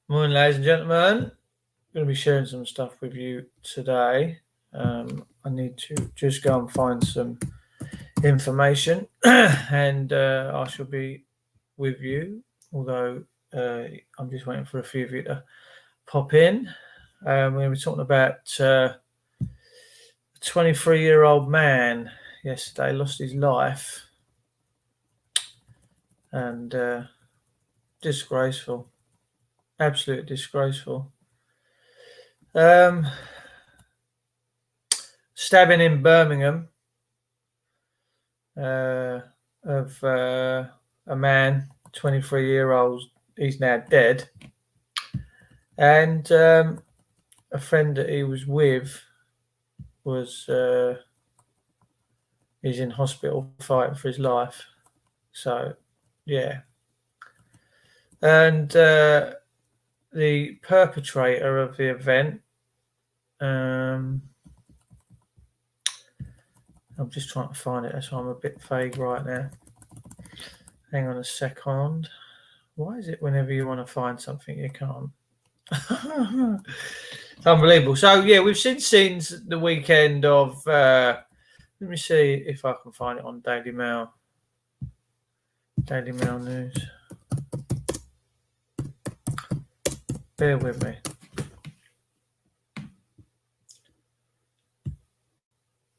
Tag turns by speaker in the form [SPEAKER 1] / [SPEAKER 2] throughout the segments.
[SPEAKER 1] Morning, ladies and gentlemen. I'm going to be sharing some stuff with you today. I need to just go and find some information, and I shall be with you. Although I'm just waiting for a few of you to pop in. We're going to be talking about a 23-year-old man yesterday lost his life, and disgraceful. Absolutely disgraceful. Stabbing in Birmingham of a man, 23-year-old. He's now dead, and a friend that he was with he's in hospital fighting for his life. So, yeah. And the perpetrator of the event, I'm just trying to find it, that's why I'm a bit vague right now. Hang on a second. Why is it whenever you want to find something you can't? It's unbelievable. So, yeah, we've seen the weekend of, let me see if I can find it on Daily Mail. Daily Mail News. Bear with me.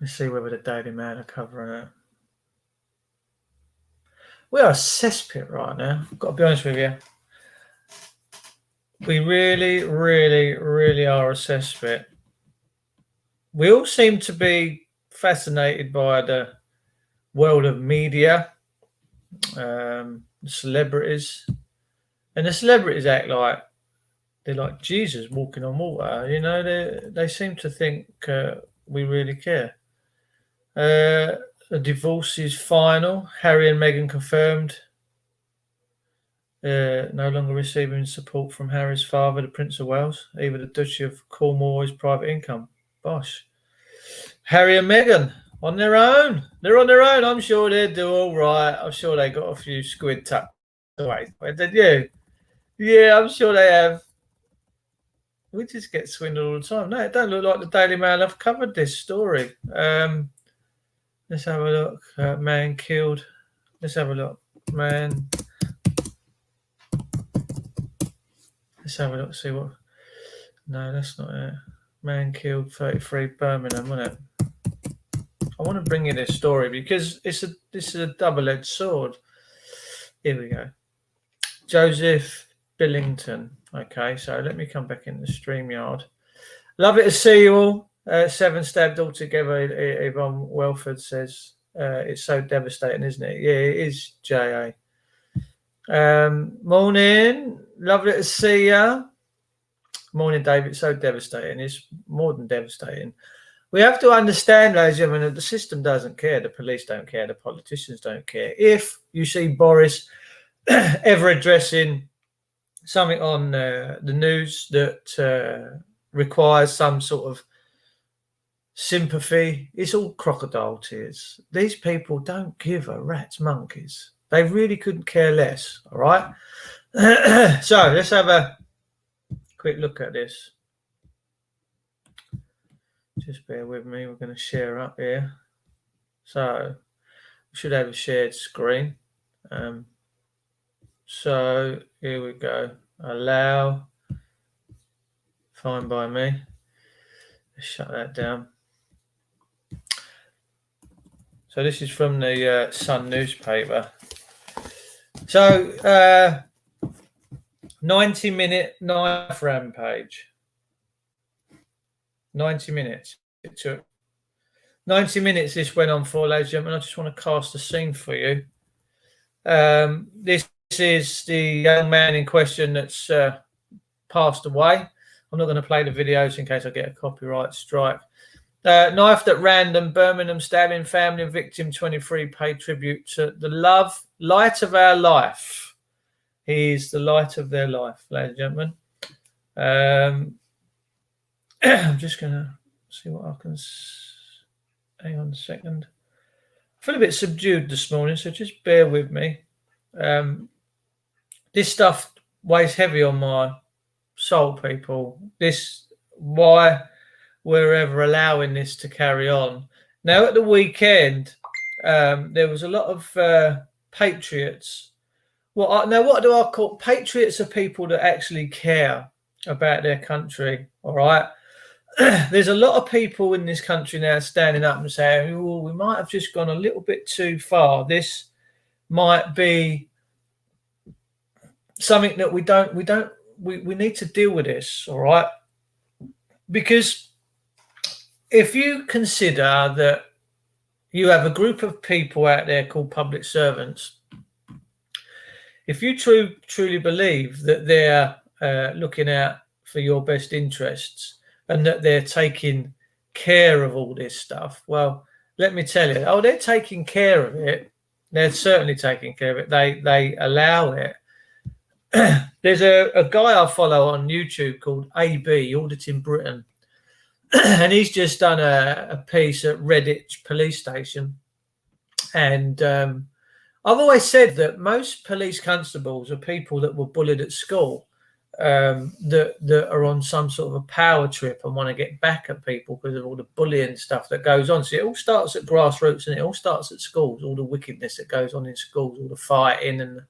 [SPEAKER 1] Let's see whether the Daily Mail are covering it. We are a cesspit right now. I've got to be honest with you. We really, really, really are a cesspit. We all seem to be fascinated by the world of media, the celebrities, and the celebrities act like they're like Jesus walking on water. You know, they seem to think we really care. The divorce is final. Harry and Meghan confirmed no longer receiving support from Harry's father, the Prince of Wales. Either the Duchy of Cornwall is private income. Bosh. Harry and Meghan on their own. They're on their own. I'm sure they'll do all right. I'm sure they got a few squid tucked away. Did you? Yeah, I'm sure they have. We just get swindled all the time. No, it don't look like the Daily Mail have covered this story. Let's have a look. Man killed. Let's have a look. Man. Let's have a look. See what. No, that's not it. Man killed 33 Birmingham, wasn't it? I want to bring you this story because this is a double-edged sword. Here we go. Joseph Billington. Okay, so let me come back in the StreamYard. Love it to see you all. 7 stabbed altogether. Yvonne Welford says it's so devastating, isn't it? Yeah, it is, J.A. Morning. Lovely to see you. Morning, David. So devastating. It's more than devastating. We have to understand, ladies and gentlemen, that the system doesn't care. The police don't care. The politicians don't care. If you see Boris ever addressing something on the news that requires some sort of sympathy, it's all crocodile tears. These people don't give a rat's monkeys. They really couldn't care less. All right. So let's have a quick look at this. Just bear with me. We're going to share up here. So we should have a shared screen. So here we go. Allow. Fine by me. Let's shut that down. So this is from the Sun newspaper. So 90-minute knife rampage. 90 minutes. It took 90 minutes this went on for, ladies and gentlemen. I just want to cast a scene for you. This is the young man in question that's passed away. I'm not going to play the videos in case I get a copyright strike. Knifed at random, Birmingham stabbing, family and victim 23 pay tribute to the light of our life. He is the light of their life, ladies and gentlemen. I'm just going to see what I can... Hang on a second. I feel a bit subdued this morning, so just bear with me. This stuff weighs heavy on my soul, people. Why we're ever allowing this to carry on. Now, at the weekend, there was a lot of patriots. What do I call patriots? Are people that actually care about their country. All right. There's a lot of people in this country now standing up and saying, "Oh, we might have just gone a little bit too far. This might be something that we need to deal with this." All right. Because if you consider that you have a group of people out there called public servants, if you truly believe that they're looking out for your best interests and that they're taking care of all this stuff, well, let me tell you, they're taking care of it. They're certainly taking care of it. They allow it. There's a guy I follow on YouTube called AB, Auditing Britain. And he's just done a piece at Redditch police station. And I've always said that most police constables are people that were bullied at school, that are on some sort of a power trip and want to get back at people because of all the bullying stuff that goes on. So it all starts at grassroots and it all starts at schools, all the wickedness that goes on in schools, all the fighting, and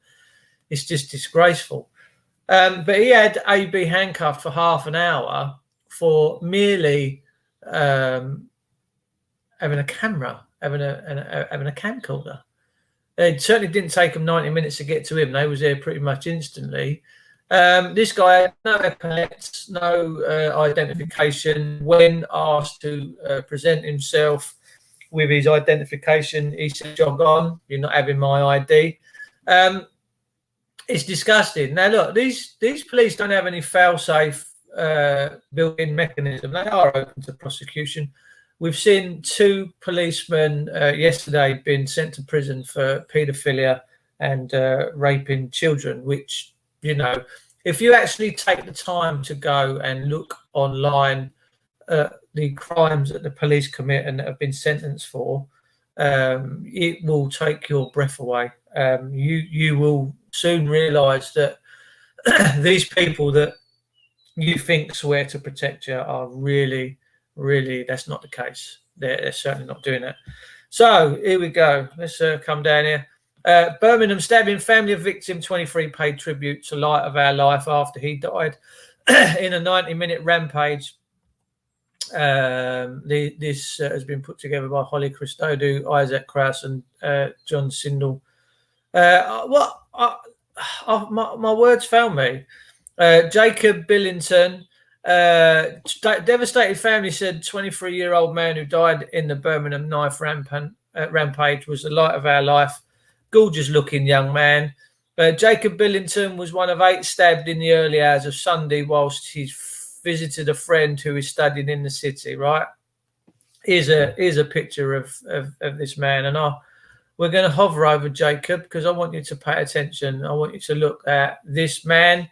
[SPEAKER 1] it's just disgraceful. But he had AB handcuffed for half an hour for merely having a camera, having a camcorder. It certainly didn't take them 90 minutes to get to him. They was there pretty much instantly. This guy had no epaulets, no identification. When asked to present himself with his identification, he said, "Jog on, you're not having my ID." It's disgusting. Now, look, these police don't have any fail-safe built-in mechanism. They are open to prosecution. We've seen 2 policemen yesterday being sent to prison for paedophilia and raping children, which, you know, if you actually take the time to go and look online the crimes that the police commit and that have been sentenced for, it will take your breath away. You will soon realise that these people that you think swear to protect you are really, that's not the case. They're certainly not doing it. So here we go. Let's come down here. Birmingham stabbing, family of victim 23 paid tribute to light of our life after he died in a 90-minute rampage. This has been put together by Holly Christodoulou, Isaac Krauss, and John Sindel. My words failed me. Jacob Billington, devastated family said 23-year-old man who died in the Birmingham knife rampage was the light of our life. Gorgeous looking young man. Jacob Billington was one of 8 stabbed in the early hours of Sunday whilst he visited a friend who is studying in the city, right? Here's a picture of this man, and we're going to hover over Jacob because I want you to pay attention. I want you to look at this man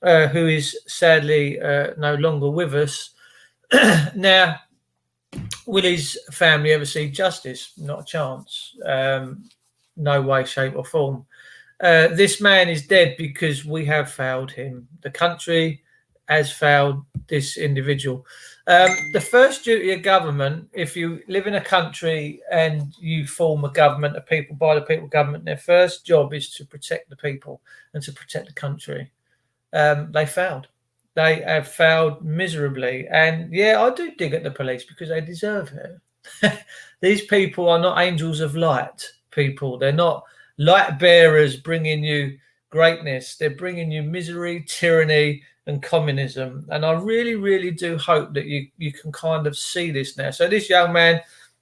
[SPEAKER 1] who is sadly no longer with us. Now, will his family ever see justice? Not a chance. No way, shape or form. This man is dead because we have failed him. The country has failed this individual. The first duty of government, if you live in a country and you form a government of people, by the people government, their first job is to protect the people and to protect the country. They failed. They have failed miserably. And yeah, I do dig at the police because they deserve it. These people are not angels of light people. They're not light bearers bringing you greatness. They're bringing you misery, tyranny, and communism. And I really, really do hope that you can kind of see this now. So this young man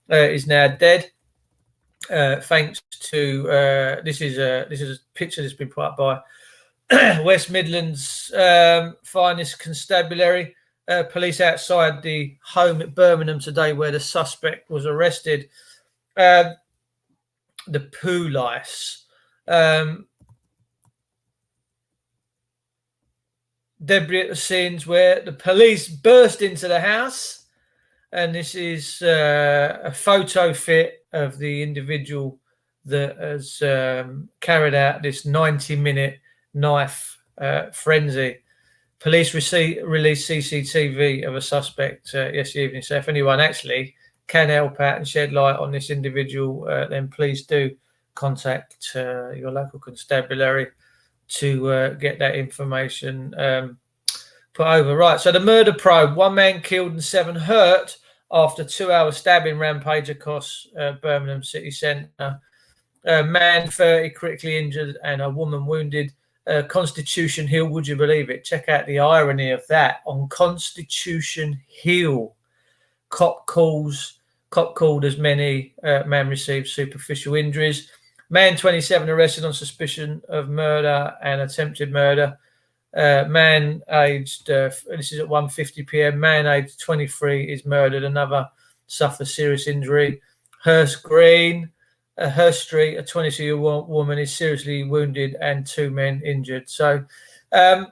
[SPEAKER 1] is now dead, thanks to this is a picture that's been put up by West Midlands finest constabulary. Police outside the home at Birmingham today where the suspect was arrested. The poo lice. Debris at the scenes where the police burst into the house, and this is a photo fit of the individual that has carried out this 90-minute knife frenzy. Police released CCTV of a suspect yesterday evening. So if anyone actually can help out and shed light on this individual, then please do contact your local constabulary to get that information put over. Right, so the murder probe: 1 man killed and 7 hurt after 2-hour stabbing rampage across Birmingham city centre. A man 30 critically injured and a woman wounded. Constitution Hill, would you believe it? Check out the irony of that. On Constitution Hill, cop called as many. Man received superficial injuries. Man 27 arrested on suspicion of murder and attempted murder. Man aged, this is at 1:50 p.m. Man aged 23 is murdered. Another suffers serious injury. Hurst Street, a 22-year-old woman is seriously wounded and 2 men injured. So, and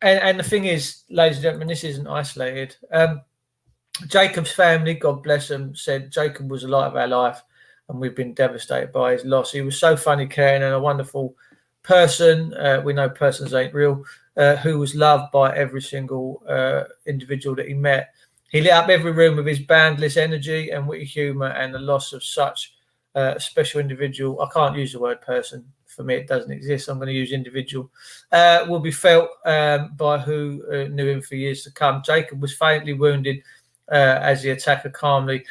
[SPEAKER 1] the thing is, ladies and gentlemen, this isn't isolated. Jacob's family, God bless them, said Jacob was the light of our life, and we've been devastated by his loss. He was so funny, caring, and a wonderful person. We know persons ain't real. Who was loved by every single individual that he met. He lit up every room with his boundless energy and witty humour, and the loss of such a special individual, I can't use the word person, for me it doesn't exist, I'm going to use individual, will be felt by who knew him for years to come. Jacob was fatally wounded as the attacker calmly.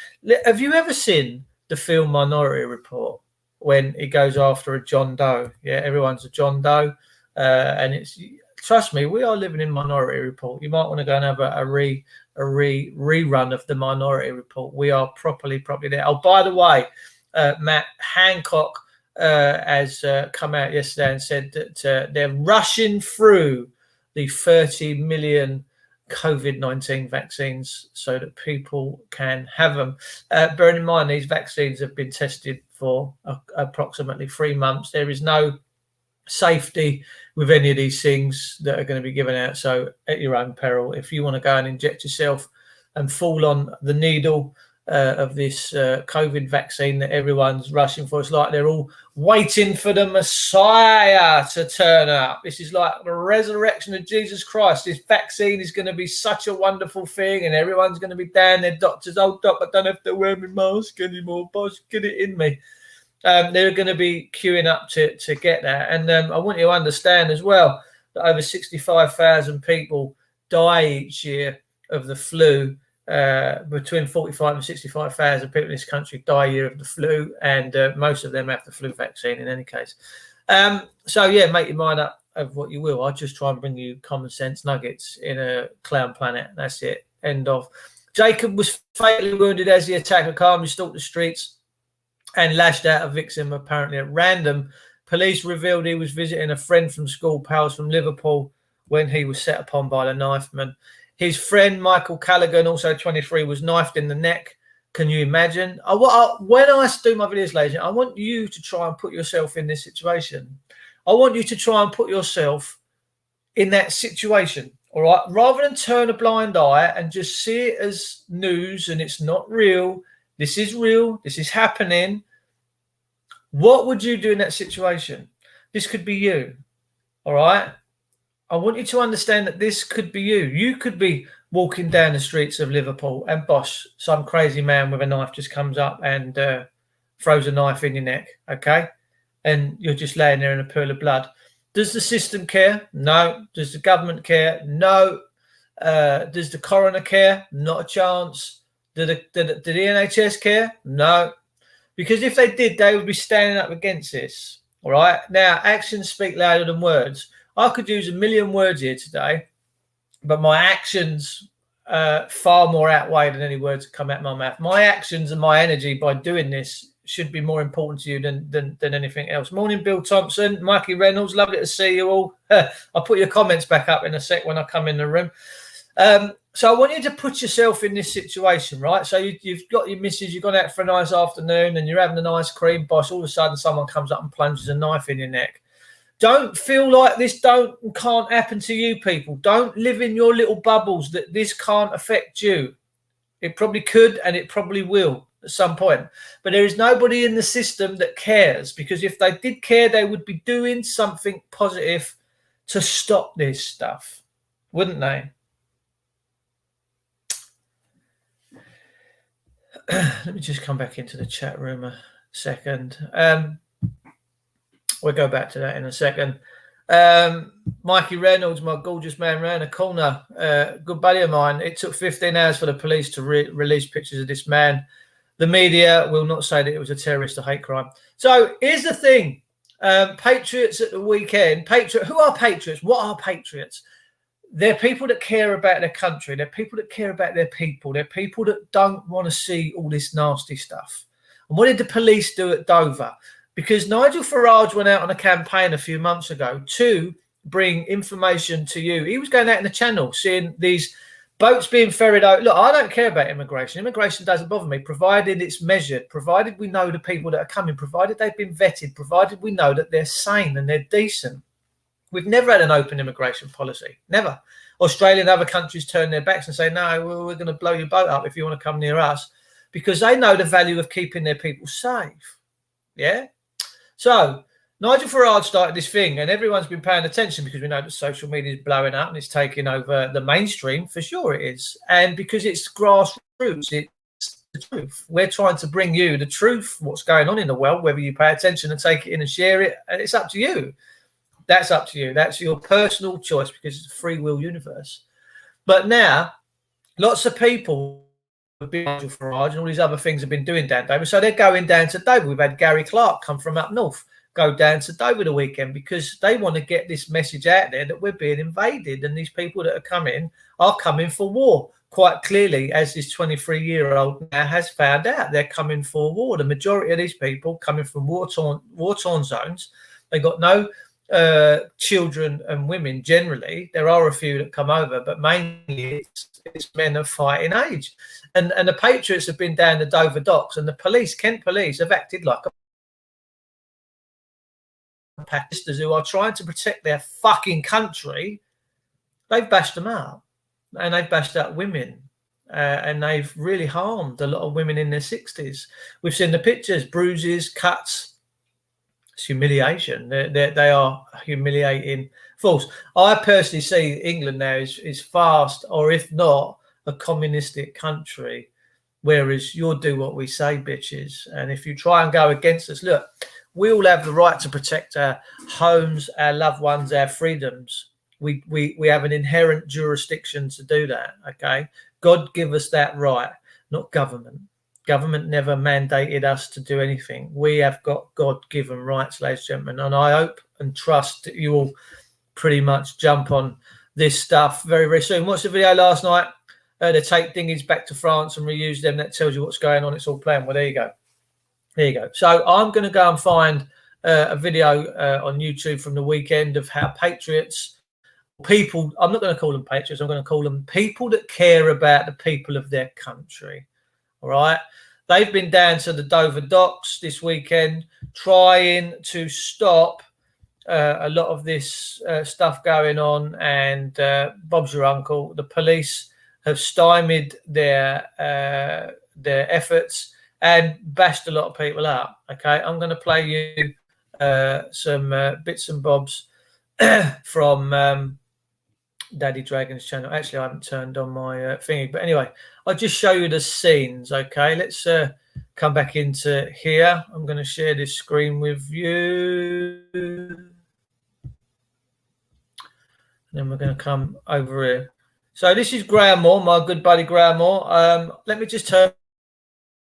[SPEAKER 1] Have you ever seen the film Minority Report, when he goes after a John Doe? Yeah, everyone's a John Doe, and it's, trust me, we are living in Minority Report. You might want to go and have a rerun of the Minority Report. We are properly there. Oh, by the way, Matt Hancock has come out yesterday and said that they're rushing through the 30 million COVID-19 vaccines so that people can have them. Bearing in mind, these vaccines have been tested for approximately 3 months. There is no safety with any of these things that are going to be given out. So at your own peril, if you want to go and inject yourself and fall on the needle of this COVID vaccine that everyone's rushing for, it's like they're all waiting for the Messiah to turn up. This is like the resurrection of Jesus Christ. This vaccine is going to be such a wonderful thing, and everyone's going to be down there. Doctors, oh, doc, I don't have to wear my mask anymore, boss, get it in me. They're going to be queuing up to get that. And I want you to understand as well that over 65,000 people die each year of the flu. Between 45 and 65,000 people in this country die a year of the flu, and most of them have the flu vaccine in any case. So, yeah, make your mind up of what you will. I'll just try and bring you common sense nuggets in a clown planet. That's it. End of. Jacob was fatally wounded as the attacker calmly stalked the streets and lashed out a victim apparently at random. Police revealed he was visiting a friend from school, pals from Liverpool, when he was set upon by the knifeman. His friend, Michael Callaghan, also 23, was knifed in the neck. Can you imagine? When I do my videos, ladies, I want you to try and put yourself in this situation. I want you to try and put yourself in that situation, all right? Rather than turn a blind eye and just see it as news and it's not real. This is real. This is happening. What would you do in that situation? This could be you, all right? I want you to understand that this could be you. You could be walking down the streets of Liverpool and bosh, some crazy man with a knife just comes up and throws a knife in your neck, okay? And you're just laying there in a pool of blood. Does the system care? No. Does the government care? No. Does the coroner care? Not a chance. Do the NHS care? No. Because if they did, they would be standing up against this, all right? Now, actions speak louder than words. I could use a million words here today, but my actions far more outweigh than any words that come out of my mouth. My actions and my energy by doing this should be more important to you than anything else. Morning, Bill Thompson, Mikey Reynolds, lovely to see you all. I'll put your comments back up in a sec when I come in the room. So I want you to put yourself in this situation, right? So you've got your missus, you've gone out for a nice afternoon and you're having an ice cream, boss, all of a sudden someone comes up and plunges a knife in your neck. Don't feel like this can't happen to you, people. Don't live in your little bubbles that this can't affect you. It probably could and it probably will at some point. But there is nobody in the system that cares, because if they did care, they would be doing something positive to stop this stuff. wouldn't they? Let me just come back into the chat room a second. We'll go back to that in a second. Mikey Reynolds, my gorgeous man round the corner, good buddy of mine. It took 15 hours for the police to release pictures of this man. The media will not say that it was a terrorist or hate crime. So here's the thing. Patriots at the weekend. Who are patriots? What are patriots? They're people that care about their country. They're people that care about their people. They're people that don't want to see all this nasty stuff. And what did the police do at Dover? Because Nigel Farage went out on a campaign a few months ago to bring information to you. He was going out in the channel, seeing these boats being ferried out. Look, I don't care about immigration. Immigration doesn't bother me, provided it's measured, provided we know the people that are coming, provided they've been vetted, provided we know that they're sane and they're decent. We've never had an open immigration policy. Never. Australia and other countries turn their backs and say, no, we're going to blow your boat up if you want to come near us, because they know the value of keeping their people safe. Yeah? So Nigel Farage started this thing, and everyone's been paying attention because we know that social media is blowing up and it's taking over the mainstream. For sure it is. And because it's grassroots, it's the truth. We're trying to bring you the truth, what's going on in the world, whether you pay attention and take it in and share it. And it's up to you. That's up to you. That's your personal choice, because it's a free will universe. But now, lots of people have been Nigel Farage and all these other things have been doing down Dover. So they're going down to Dover. We've had Gary Clark come from up north, go down to Dover the weekend, because they want to get this message out there that we're being invaded, and these people that are coming for war. Quite clearly, as this 23-year-old now has found out, they're coming for war. The majority of these people coming from war-torn zones, they got no children and women generally. There are a few that come over, but mainly it's men of fighting age. And the Patriots have been down the Dover docks, and the police, Kent police, have acted like Pakistanis who are trying to protect their fucking country. They've bashed them up, and they've bashed up women, and they've really harmed a lot of women in their 60s. We've seen the pictures, bruises, cuts. It's humiliation. They are humiliating fools. I personally see England now is fast, or if not, a communistic country, whereas you'll do what we say, bitches. And if you try and go against us, look, we all have the right to protect our homes, our loved ones, our freedoms. We have an inherent jurisdiction to do that, okay? God give us that right, not government. Government never mandated us to do anything. We have got God-given rights, ladies and gentlemen, and I hope and trust that you will pretty much jump on this stuff very, very soon. Watched the video last night. They take dinghies back to France and reuse them. That tells you what's going on. It's all planned. Well, there you go. There you go. So I'm going to go and find a video on YouTube from the weekend of how patriots, people, I'm not going to call them patriots, I'm going to call them people that care about the people of their country. All right. They've been down to the Dover docks this weekend trying to stop a lot of this stuff going on. And Bob's your uncle. The police have stymied their efforts and bashed a lot of people up. Okay. I'm going to play you some bits and bobs from Daddy Dragon's channel. Actually, I haven't turned on my thingy, but anyway, I'll just show you the scenes. Okay, let's come back into here. I'm going to share this screen with you, and then we're going to come over here. So this is Graham Moore, my good buddy Graham Moore. Let me just turn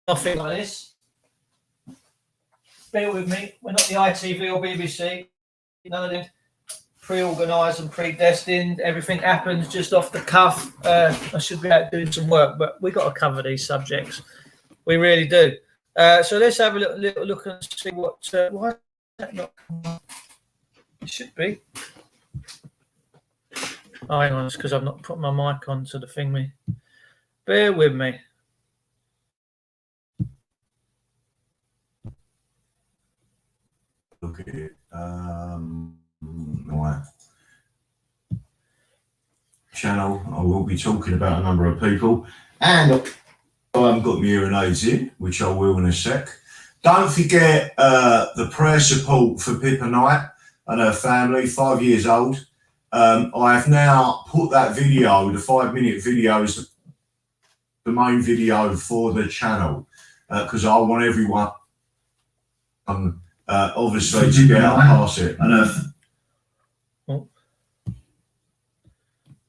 [SPEAKER 1] my thing like this. Bear with me. We're not the ITV or BBC. None of them pre-organised and predestined. Everything happens just off the cuff. I should be out doing some work, but we got to cover these subjects. We really do. So let's have a little look and see what. Why is that not? It should be. Oh, hang on, it's because I've not put my mic on to the thingy. Bear with me.
[SPEAKER 2] Look at it. Right. Channel, I will be talking about a number of people, and I haven't got my hearing aids in, which I will in a sec. Don't forget the prayer support for Pippa Knight and her family, 5 years old. I have now put that video, the 5-minute video, is the main video for the channel, because I want everyone, obviously, to get out past it.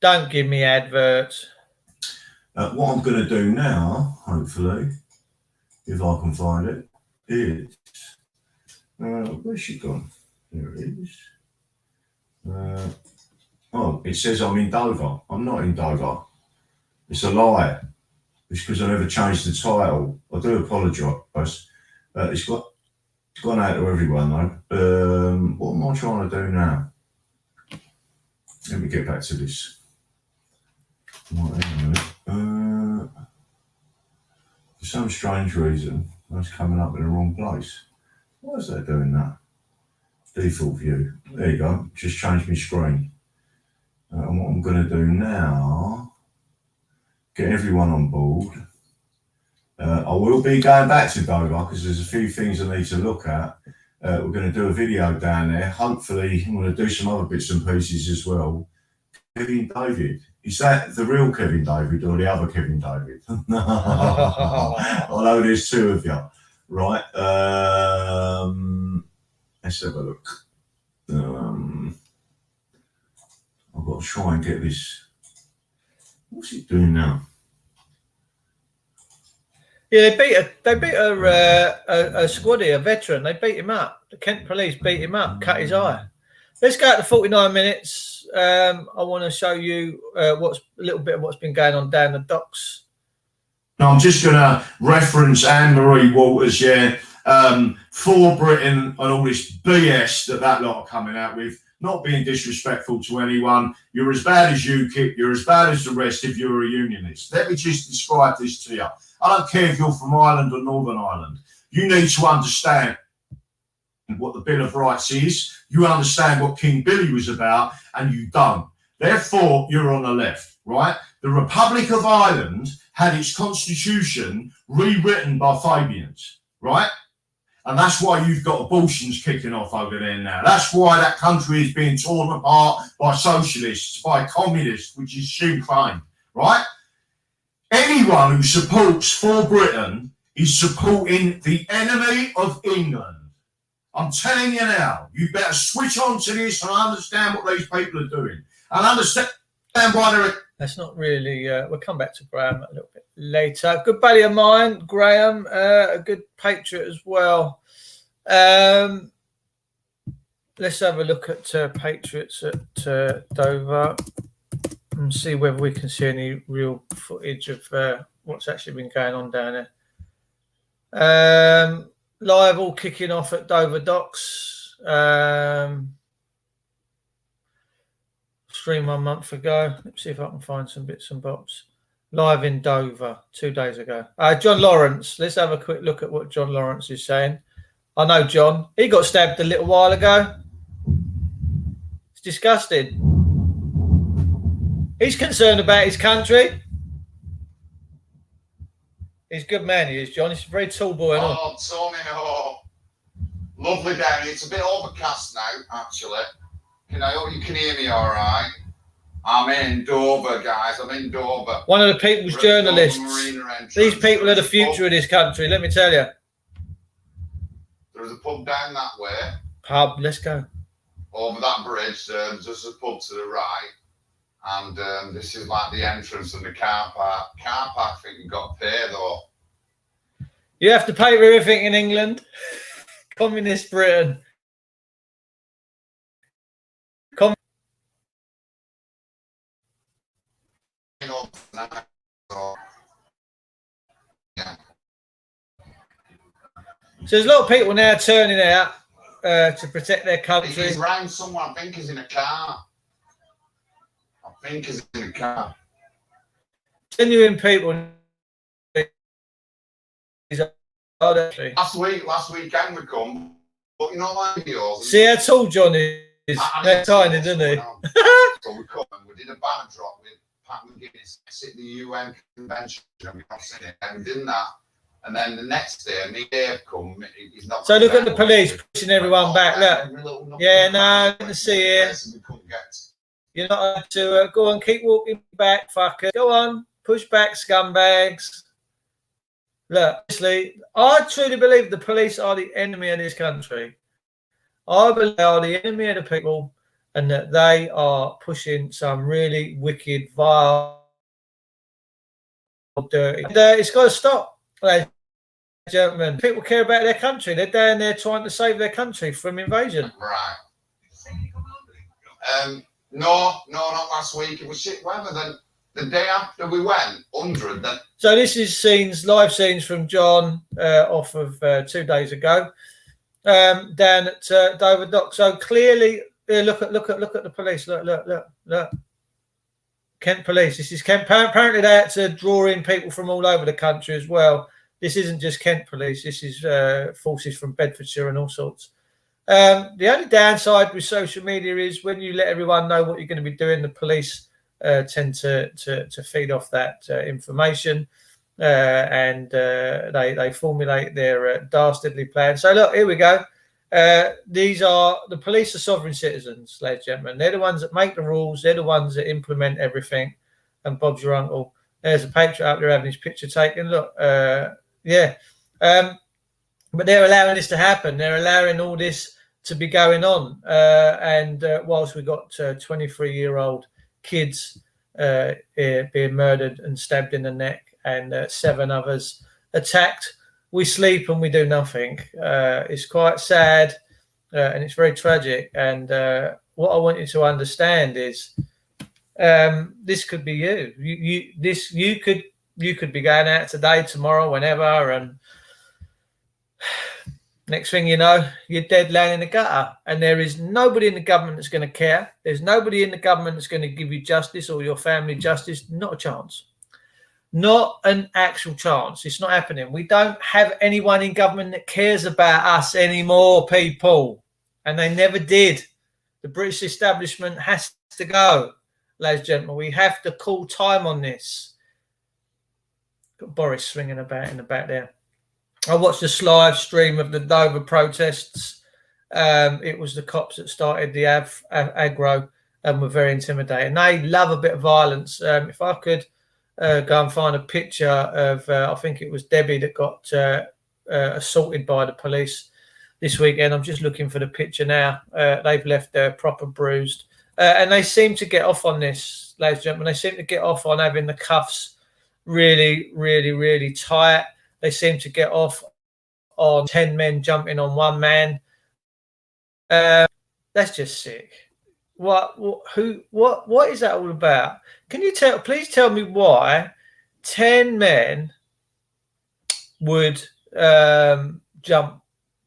[SPEAKER 1] Don't give me adverts.
[SPEAKER 2] What I'm going to do now, hopefully, if I can find it, is where's she gone? There it is. Oh, it says I'm in Dover. I'm not in Dover. It's a lie. It's because I never changed the title. I do apologise. It's gone out to everyone though. What am I trying to do now? Let me get back to this. Right, hang on a minute. For some strange reason, that's coming up in the wrong place. Why is that doing that? Default view. There you go. Just changed my screen. And what I'm going to do now, get everyone on board. I will be going back to Dover because there's a few things I need to look at. We're going to do a video down there. Hopefully, I'm going to do some other bits and pieces as well. Kevin David. Is that the real Kevin David or the other Kevin David? I know there's two of you. Right. Let's have a look. I've got to try and get this. What's it doing now?
[SPEAKER 1] Yeah, they beat a squaddy, a veteran. They beat him up. The Kent police beat him up, cut his eye. Let's go to 49 minutes. I want to show you a little bit of what's been going on down the docks.
[SPEAKER 2] Now, I'm just going to reference Anne-Marie Walters, for Britain and all this BS that lot are coming out with. Not being disrespectful to anyone. You're as bad as UKIP. You're as bad as the rest if you're a unionist. Let me just describe this to you. I don't care if you're from Ireland or Northern Ireland. You need to understand what the Bill of Rights is. You understand what King Billy was about, and you don't. Therefore, you're on the left, right? The Republic of Ireland had its constitution rewritten by Fabians, right? And that's why you've got abortions kicking off over there now. That's why that country is being torn apart by socialists, by communists, which is Sinn Féin, right? Anyone who supports For Britain is supporting the enemy of England. I'm telling you now, you better switch on to this and understand what these people are doing. And understand why they're...
[SPEAKER 1] That's not really... we'll come back to Graham a little bit later. Good buddy of mine, Graham, a good patriot as well. Let's have a look at patriots at Dover and see whether we can see any real footage of what's actually been going on down there. Live all kicking off at Dover Docks. Stream 1 month ago. Let's see if I can find some bits and bobs. Live in Dover 2 days ago. John Lawrence. Let's have a quick look at what John Lawrence is saying. I know John. He got stabbed a little while ago. It's disgusting. He's concerned about his country. He's a good man, he is, John. He's a very tall boy.
[SPEAKER 3] Oh, Tony, lovely down here. It's a bit overcast now, actually. I hope you can hear me all right. I'm in Dover, guys. I'm in Dover.
[SPEAKER 1] One of the people's journalists. These people are the future of this country, let me tell you.
[SPEAKER 3] There's a pub down that way.
[SPEAKER 1] Pub, let's go.
[SPEAKER 3] Over that bridge, there's a pub to the right. And this is like the entrance and the car park. Car park, I think you've got to pay, though.
[SPEAKER 1] You have to pay for everything in England. Communist Britain. So there's a lot of people now turning out to protect their country.
[SPEAKER 3] He's round somewhere. I think he's in a car.
[SPEAKER 1] Genuine people.
[SPEAKER 3] Last weekend we come, but you know like yours.
[SPEAKER 1] See how tall John is. They're tiny, isn't he?
[SPEAKER 3] So we come and we did a banner drop with Pat McGuinness at the UN convention, and we got seen it, and we did that. And then the next day, me and Dave come. He's not.
[SPEAKER 1] So look at the police pushing everyone back. Look. Yeah, no, I didn't see it.
[SPEAKER 3] We couldn't get
[SPEAKER 1] You're not allowed to go on, keep walking back, fucker. Go on, push back, scumbags. Look, honestly, I truly believe the police are the enemy of this country. I believe they are the enemy of the people, and that they are pushing some really wicked, vile, dirty. And it's got to stop, ladies and gentlemen. People care about their country. They're down there trying to save their country from invasion.
[SPEAKER 3] Right. No, not last week. It was shit weather. Then the day after we went, 100. Then.
[SPEAKER 1] So this is live scenes from John off of 2 days ago, down at Dover Dock. So clearly, look at the police. Look. Kent police. This is Kent. Apparently, they had to draw in people from all over the country as well. This isn't just Kent police. This is forces from Bedfordshire and all sorts. The only downside with social media is when you let everyone know what you're going to be doing, the police tend to feed off that information, and they formulate their dastardly plan. So look, here we go. The police are sovereign citizens, ladies and gentlemen. They're the ones that make the rules. They're the ones that implement everything. And Bob's your uncle. There's a patriot up there having his picture taken. Look, yeah. But they're allowing this to happen. They're allowing all this to be going on. And whilst we've got 23-year-old kids being murdered and stabbed in the neck and 7 others attacked, we sleep and we do nothing. It's quite sad and it's very tragic. And what I want you to understand is this could be you. You could be going out today, tomorrow, whenever, and next thing you know, you're dead laying in the gutter, and there is nobody in the government that's going to care. There's nobody in the government that's going to give you justice or your family justice. Not a chance. Not an actual chance. It's not happening. We don't have anyone in government that cares about us anymore, people. And they never did. The British establishment has to go, ladies and gentlemen. We have to call time on this. Got Boris swinging about in the back there. I watched this live stream of the Dover protests. It was the cops that started the aggro and were very intimidating. They love a bit of violence. If I could go and find a picture of, I think it was Debbie that got assaulted by the police this weekend. I'm just looking for the picture now. They've left proper bruised. And they seem to get off on this, ladies and gentlemen. They seem to get off on having the cuffs really, really, really tight. They seem to get off on 10 men jumping on one man. That's just sick. What is that all about? Can you please tell me why 10 men would jump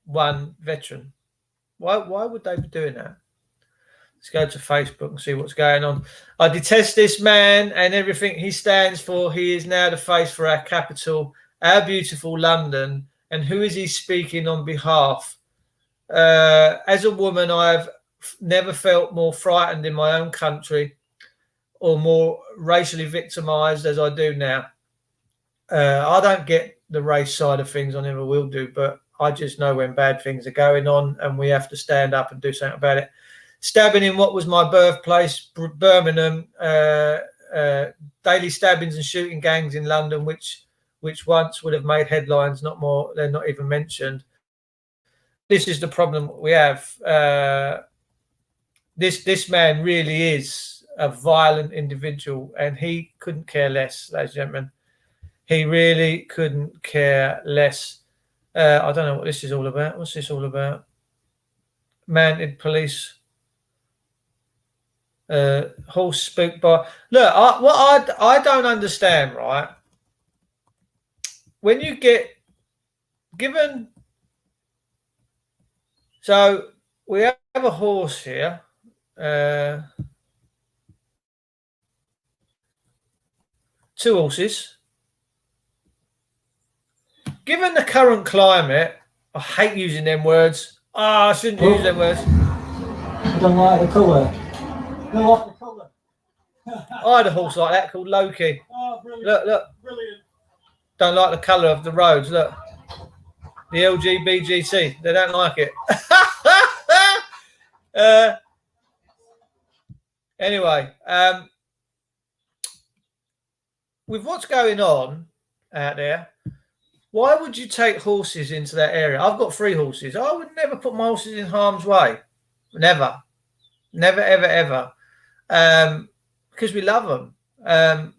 [SPEAKER 1] one veteran? Why would they be doing that? Let's go to Facebook and see what's going on. I detest this man and everything he stands for. He is now the face for our capital, our beautiful London. And who is he speaking on behalf? As a woman, I've never felt more frightened in my own country or more racially victimized as I do now. I don't get the race side of things. I never will do, but I just know when bad things are going on and we have to stand up and do something about it. Stabbing in what was my birthplace, Birmingham, daily stabbings and shooting gangs in London, which once would have made headlines, not more. They're not even mentioned. This is the problem we have. This man really is a violent individual, and he couldn't care less, ladies and gentlemen. He really couldn't care less. I don't know what this is all about. What's this all about? Mounted police. Horse spooked by. Look, I don't understand, right? When you get given, so we have a horse here. 2 horses. Given the current climate, I hate using them words. I shouldn't use them words.
[SPEAKER 4] I don't like the colour. Don't like the colour.
[SPEAKER 1] I had a horse like that called Loki.
[SPEAKER 4] Oh, brilliant.
[SPEAKER 1] Look.
[SPEAKER 4] Brilliant.
[SPEAKER 1] Don't like the colour of the roads. Look. The LGBTC. They don't like it. Anyway, with what's going on out there, why would you take horses into that area? I've got 3 horses. I would never put my horses in harm's way. Never, ever. Because we love them.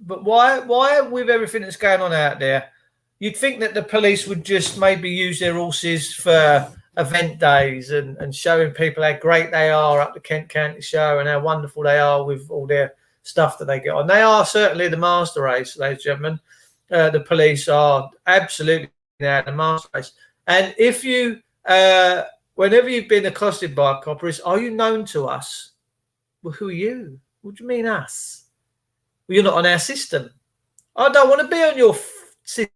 [SPEAKER 1] But why with everything that's going on out there, you'd think that the police would just maybe use their horses for event days and showing people how great they are up the Kent County Show and how wonderful they are with all their stuff that they get on. They are certainly the master race, ladies and gentlemen. The police are absolutely now the master race. And if you, whenever you've been accosted by a copper, are you known to us? Well, who are you? What do you mean us? Well, you're not on our system. I don't want to be on your system.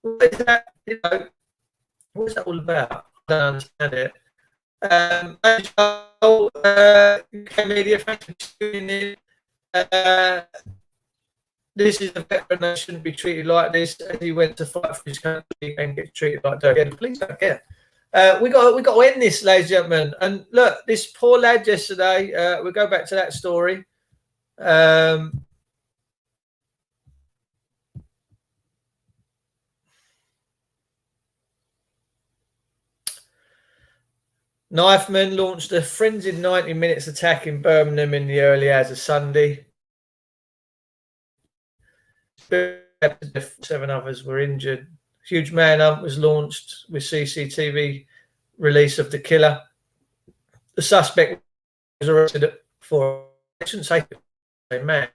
[SPEAKER 1] What is that? What is that all about? I don't understand it. UK media, thanks for tuning in. This is a veteran that shouldn't be treated like this, as he went to fight for his country and gets treated like dirt. Yeah, the police don't care. We got to end this, ladies and gentlemen. And look, this poor lad yesterday. We'll go back to that story. Knifemen launched a frenzied 90 minutes attack in Birmingham in the early hours of Sunday. 7 others were injured. Huge manhunt was launched with CCTV release of the killer. The suspect was arrested for, I shouldn't say man,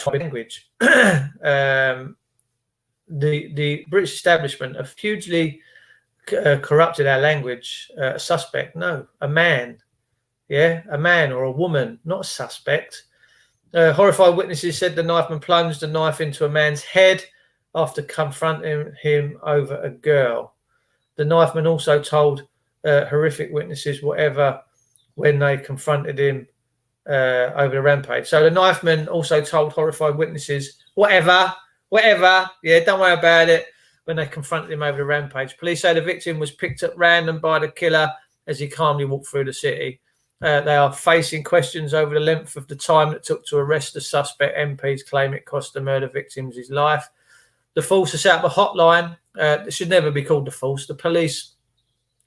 [SPEAKER 1] language. The British establishment have hugely corrupted our language. A suspect, no, a man. Yeah, a man or a woman, not a suspect. Horrified witnesses said the knifeman plunged a knife into a man's head after confronting him over a girl. The knifeman also told horrific witnesses whatever when they confronted him over the rampage. So the knifeman also told horrified witnesses whatever, yeah, don't worry about it, when they confronted him over the rampage. Police say the victim was picked at random by the killer as he calmly walked through the city. They are facing questions over the length of the time it took to arrest the suspect. MPs claim it cost the murder victims his life. The force has set up a hotline. It should never be called the force. The police,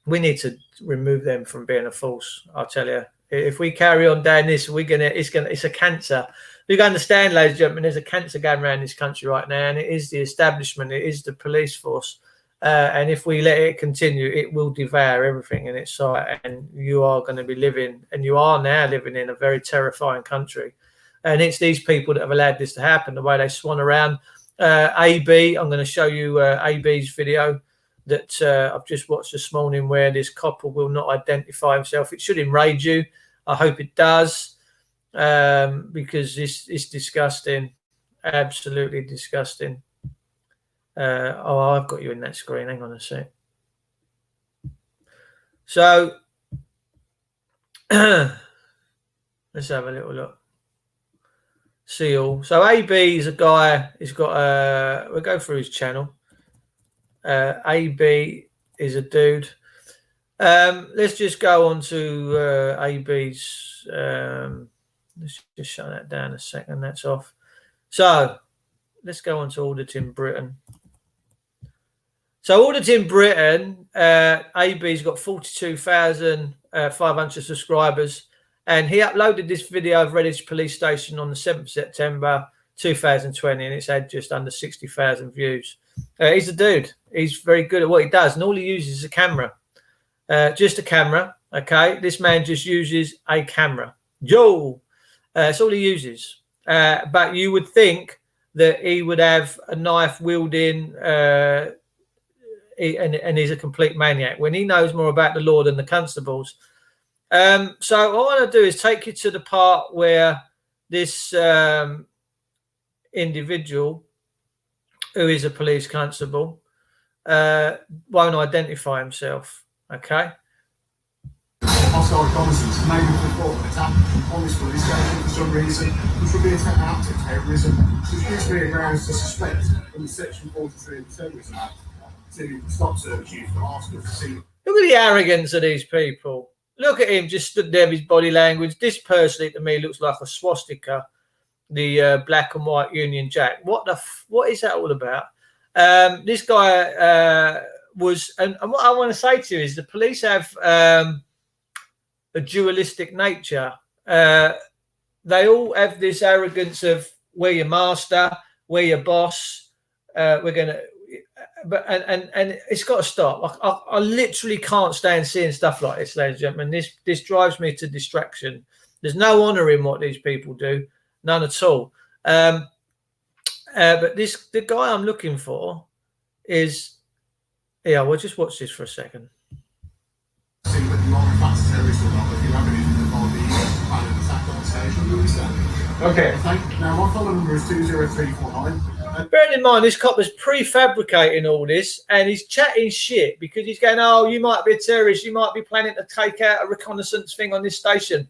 [SPEAKER 1] we need to remove them from being a force. I'll tell you, if we carry on down this, it's a cancer. You can understand, ladies and gentlemen, there's a cancer going around this country right now, and it is the establishment, it is the police force. And if we let it continue, it will devour everything in its sight. And you are going to be living, and you are now living in a very terrifying country. And it's these people that have allowed this to happen, the way they swan around. AB, I'm going to show you AB's video that I've just watched this morning where this copper will not identify himself. It should enrage you. I hope it does, because it's disgusting, absolutely disgusting. I've got you in that screen. Hang on a sec. So let's have a little look. See all. So AB is a guy. He's got we'll go through his channel. AB is a dude. Let's just go on to AB's. Let's just shut that down a second. That's off. So let's go on to Auditing Britain. So Auditing Britain, AB's got 42,500 subscribers, and he uploaded this video of Redditch Police Station on the 7th September 2020, and it's had just under 60,000 views. He's a dude. He's very good at what he does, and all he uses is a camera. Just a camera, okay? This man just uses a camera. Joe! That's all he uses. But you would think that he would have a knife wielding, and he's a complete maniac when he knows more about the law than the constables. So all I want to do is take you to the part where this individual, who is a police constable, won't identify himself. Okay.
[SPEAKER 5] Hostile reconnaissance may be report an attack on this police station for some reason, which would be an act of terrorism, which gives me a grounds to suspect under Section 43 of the Terrorism Act to stop search you for articles to see.
[SPEAKER 1] Look at the arrogance of these people. Look at him just stood there with his body language. This personally to me looks like a swastika, the black and white Union Jack. What is that all about? This guy was, and what I want to say to you is the police have a dualistic nature. They all have this arrogance of we're your master, we're your boss, we're gonna. But and it's got to stop. I literally can't stand seeing stuff like this, ladies and gentlemen. This drives me to distraction. There's no honour in what these people do, none at all. But the guy I'm looking for is, yeah. We'll just watch this for a second.
[SPEAKER 5] See whether you are a fast terrorist or not. If you have anything involved in plan an attack on the station, you understand? Okay. Now my phone number is 20349.
[SPEAKER 1] Bearing in mind, this cop was prefabricating all this and he's chatting shit because he's going, oh, you might be a terrorist. You might be planning to take out a reconnaissance thing on this station.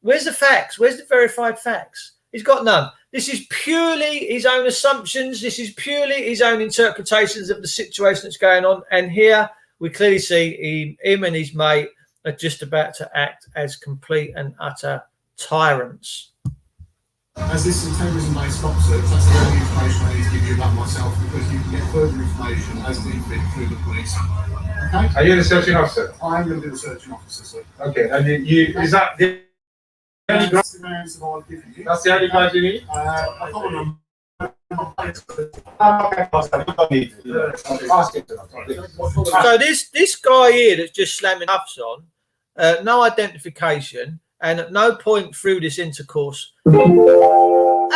[SPEAKER 1] Where's the facts? Where's the verified facts? He's got none. This is purely his own assumptions. This is purely his own interpretations of the situation that's going on. And here we clearly see him and his mate are just about to act as complete and utter tyrants.
[SPEAKER 5] As this is a terrorism-based stop search, that's the only information I need to give you about myself because you can get further information as need be through the police. Okay?
[SPEAKER 6] Are you the searching officer?
[SPEAKER 5] I am going to be the searching officer, sir.
[SPEAKER 6] Okay, and is that the only
[SPEAKER 5] That's the names that I've given you.
[SPEAKER 6] That's the only guys you need?
[SPEAKER 5] I can't remember.
[SPEAKER 1] So this guy here that's just slamming ups on, no identification, and at no point through this intercourse, hello,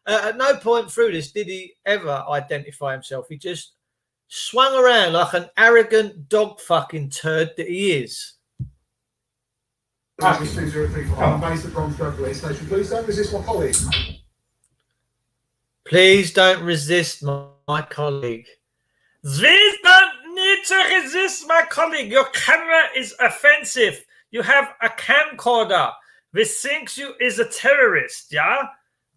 [SPEAKER 1] at no point through this did he ever identify himself. He just swung around like an arrogant dog fucking turd that he is.
[SPEAKER 5] I'm based at Bromsgrove Police Station. Please don't resist my colleague.
[SPEAKER 1] Please don't resist my colleague. Please don't need to resist my colleague. Your camera is offensive. You have a camcorder which thinks you is a terrorist, yeah?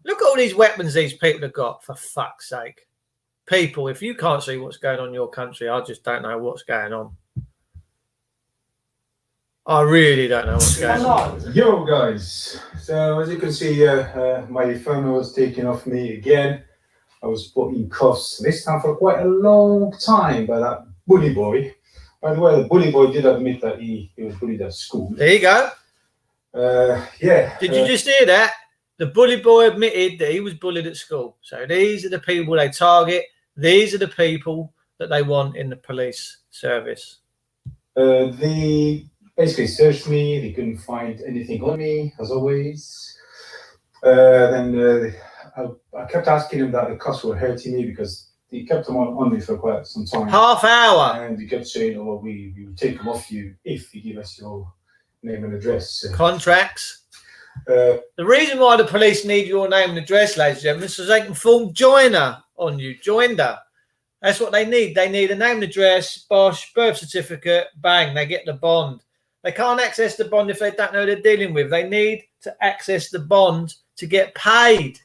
[SPEAKER 1] Look at all these weapons these people have got, for fuck's sake. People, if you can't see what's going on in your country, I just don't know what's going on. I really don't know what's going on.
[SPEAKER 6] Yo, guys. So, as you can see, my phone was taken off me again. I was put in cuffs, this time for quite a long time by that bully boy. By the way, the bully boy did admit that he was bullied at school.
[SPEAKER 1] There you go.
[SPEAKER 6] Yeah.
[SPEAKER 1] Did you just hear that? The bully boy admitted that he was bullied at school. So these are the people they target. These are the people that they want in the police service.
[SPEAKER 6] They basically searched me. They couldn't find anything on me, as always. Then I kept asking him that the cuffs were hurting me because he kept them on me for quite some time.
[SPEAKER 1] Half hour.
[SPEAKER 6] And he kept saying, oh, we will take them off you if you give us your name and address.
[SPEAKER 1] Contracts. The reason why the police need your name and address, ladies and gentlemen, is so they can form joiner on you. Joinder. That's what they need. They need a name and address, bosh, birth certificate, bang, they get the bond. They can't access the bond if they don't know who they're dealing with. They need to access the bond to get paid.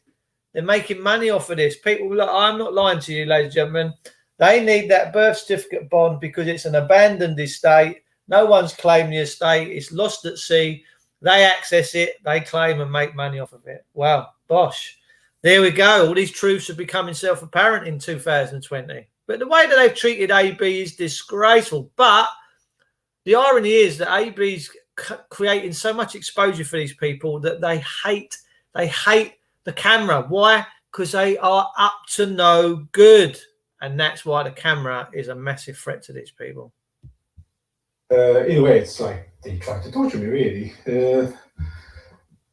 [SPEAKER 1] They're making money off of this. People, look, I'm not lying to you, ladies and gentlemen. They need that birth certificate bond because it's an abandoned estate. No one's claimed the estate. It's lost at sea. They access it. They claim and make money off of it. Wow, bosh. There we go. All these truths are becoming self-apparent in 2020. But the way that they've treated AB is disgraceful. But the irony is that AB's creating so much exposure for these people that they hate the camera. Why? Because they are up to no good. And that's why the camera is a massive threat to these people.
[SPEAKER 6] In a way, it's like they tried to torture me, really.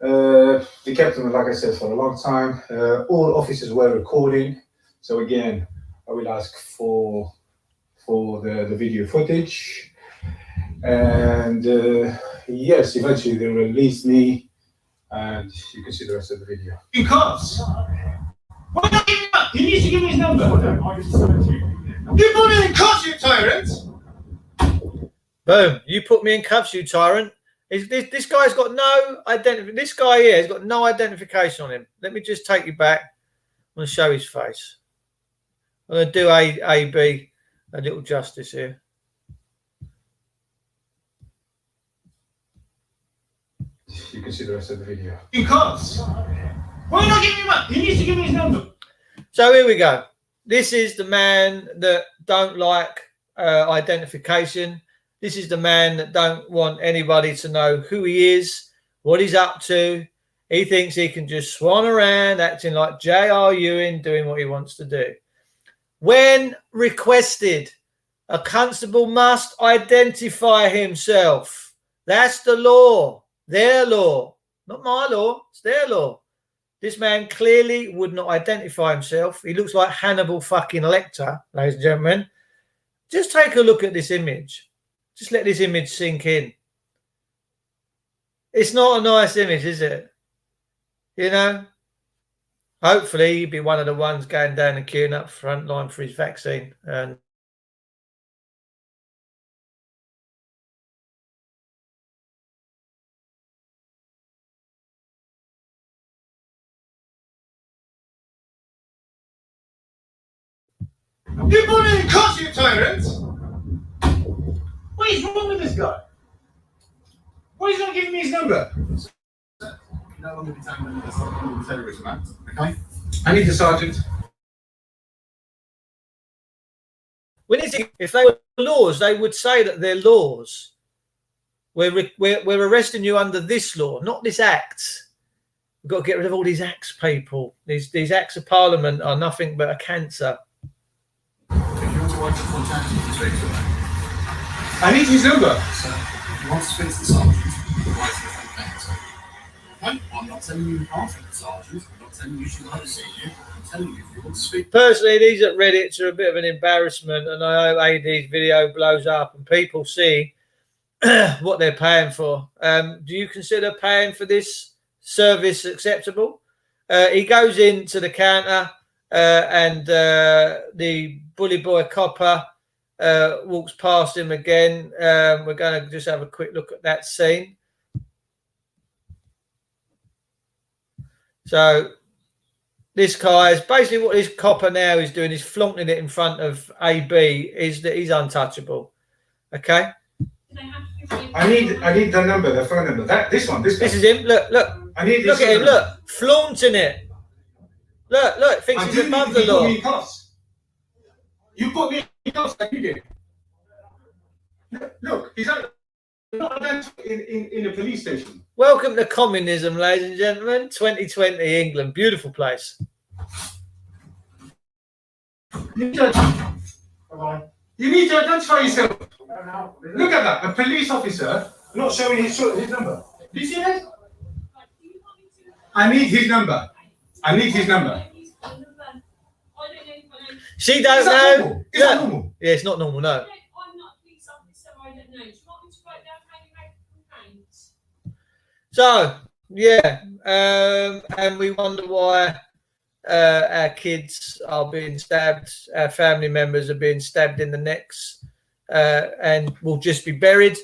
[SPEAKER 6] They kept them, like I said, for a long time. All officers were recording. So again, I will ask for the video footage. And yes, eventually they released me. And you can see the rest of the video.
[SPEAKER 7] In cuffs. What are you doing? He needs to give me his number. You put me in cuffs, you tyrant!
[SPEAKER 1] Boom. You put me in cuffs, you tyrant. This guy's got no identity. This guy here has got no identification on him. Let me just take you back. I'm going to show his face. I'm going to do AB a little justice here.
[SPEAKER 6] You can see the rest of the video.
[SPEAKER 7] You can't. Why are you not giving him up? He needs to give me his number.
[SPEAKER 1] So here we go. This is the man that don't like identification. This is the man that don't want anybody to know who he is, what he's up to. He thinks he can just swan around acting like J.R. Ewing, doing what he wants to do. When requested, a constable must identify himself. That's the law, their law, not my law, it's their law. This man clearly would not identify himself. He looks like Hannibal fucking Lecter, ladies and gentlemen. Just take a look at this image. Just let this image sink in. It's not a nice image, is it? You know? Hopefully he'll be one of the ones going down and queuing up front line for his vaccine. And
[SPEAKER 7] You put it in cuffs, you tyrant! What is wrong with this guy? Why is he not giving me his number?
[SPEAKER 5] No longer be taken under the Terrorism Act, okay?
[SPEAKER 6] I need the sergeant.
[SPEAKER 1] if they were laws, they would say that they're laws. We're arresting you under this law, not this act. We've got to get rid of all these acts, people. These acts of parliament are nothing but a cancer.
[SPEAKER 5] If you want to watch the contact, you can speak to them.
[SPEAKER 7] I need his number.
[SPEAKER 5] So, if you want to speak to the sergeant, write to the front counter. Okay? I'm not telling you can't speak to the sergeant. I'm not telling you should not see you. I'm telling you if you want to speak.
[SPEAKER 1] Personally, these at Reddit are a bit of an embarrassment, and I hope AD's video blows up and people see what they're paying for. Do you consider paying for this service acceptable? He goes into the counter and the bully boy copper walks past him again. We're going to just have a quick look at that scene. So this guy is basically what this copper now is doing is flaunting it in front of AB is that he's untouchable. Okay.
[SPEAKER 6] I need the number, the phone number. This guy.
[SPEAKER 1] This is him. Look.
[SPEAKER 6] I need
[SPEAKER 1] Look at him. Look, flaunting it. Look. Thinks he's above the law.
[SPEAKER 7] You put me in cuffs like you did. Look, he's not in a police station.
[SPEAKER 1] Welcome to communism, ladies and gentlemen. 2020 England, beautiful place.
[SPEAKER 7] You need to identify yourself. Look at that, a police officer not showing his number. Do you see that? I need his number.
[SPEAKER 1] She don't
[SPEAKER 7] Is that
[SPEAKER 1] know.
[SPEAKER 7] normal? Is that normal?
[SPEAKER 1] Yeah, it's not normal, no.
[SPEAKER 8] I'm not a police officer, I don't know. Do you want me to write down how you make complaints?
[SPEAKER 1] So, yeah, and we wonder why our kids are being stabbed, our family members are being stabbed in the necks, and will just be buried.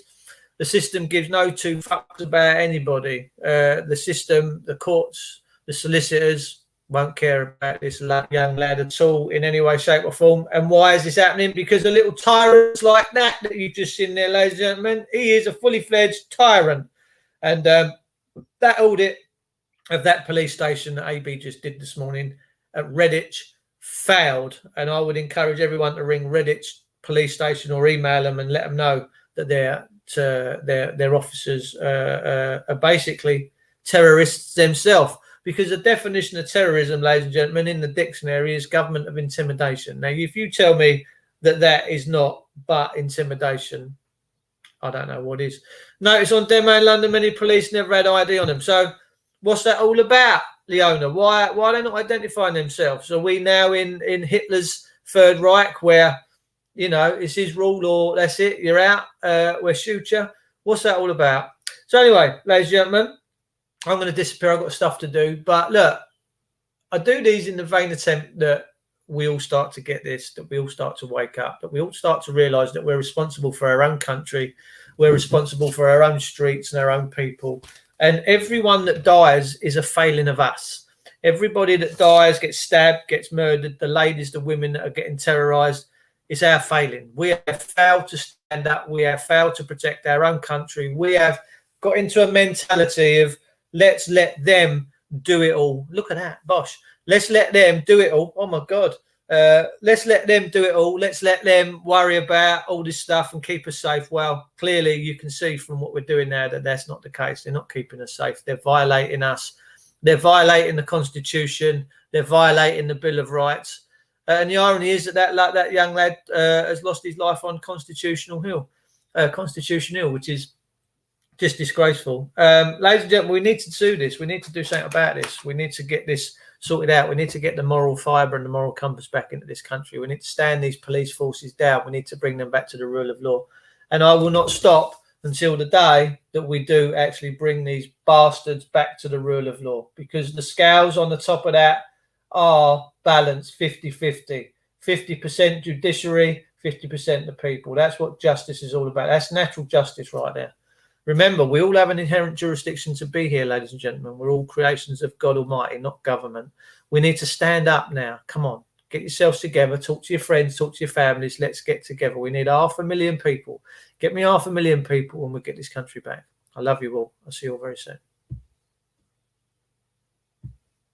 [SPEAKER 1] The system gives no two fucks about anybody. The system, the courts, the solicitors won't care about this young lad at all in any way, shape or form. And why is this happening? Because a little tyrants like that you've just seen there, ladies and gentlemen, he is a fully fledged tyrant. And that audit of that police station that AB just did this morning at Redditch failed. And I would encourage everyone to ring Redditch police station or email them and let them know that their officers are basically terrorists themselves. Because the definition of terrorism, ladies and gentlemen, in the dictionary is government of intimidation. Now, if you tell me that that is not but intimidation, I don't know what is. Notice on Demo in London, many police never had ID on them. So what's that all about, Leona? Why are they not identifying themselves? Are we now in Hitler's Third Reich where, you know, it's his rule or that's it, you're out, we'll shoot you? What's that all about? So anyway, ladies and gentlemen, I'm going to disappear. I've got stuff to do. But look, I do these in the vain attempt that we all start to get this, that we all start to wake up, that we all start to realise that we're responsible for our own country, we're responsible for our own streets and our own people. And everyone that dies is a failing of us. Everybody that dies, gets stabbed, gets murdered, the ladies, the women that are getting terrorised, it's our failing. We have failed to stand up. We have failed to protect our own country. We have got into a mentality of let's let them do it all. Look at that, Bosh. Let's let them do it all. Oh, my God. Let's let them do it all. Let's let them worry about all this stuff and keep us safe. Well, clearly you can see from what we're doing now that that's not the case. They're not keeping us safe. They're violating us. They're violating the Constitution. They're violating the Bill of Rights. And the irony is that young lad has lost his life on Constitution Hill, which is just disgraceful. Ladies and gentlemen, we need to do this. We need to do something about this. We need to get this sorted out. We need to get the moral fibre and the moral compass back into this country. We need to stand these police forces down. We need to bring them back to the rule of law. And I will not stop until the day that we do actually bring these bastards back to the rule of law, because the scales on the top of that are balanced 50-50. 50% judiciary, 50% the people. That's what justice is all about. That's natural justice right there. Remember, we all have an inherent jurisdiction to be here, ladies and gentlemen. We're all creations of God Almighty, not government. We need to stand up now. Come on, get yourselves together, talk to your friends, talk to your families. Let's get together. We need 500,000 people. Get me 500,000 people and we'll get this country back. I love you all. I'll see you all very soon.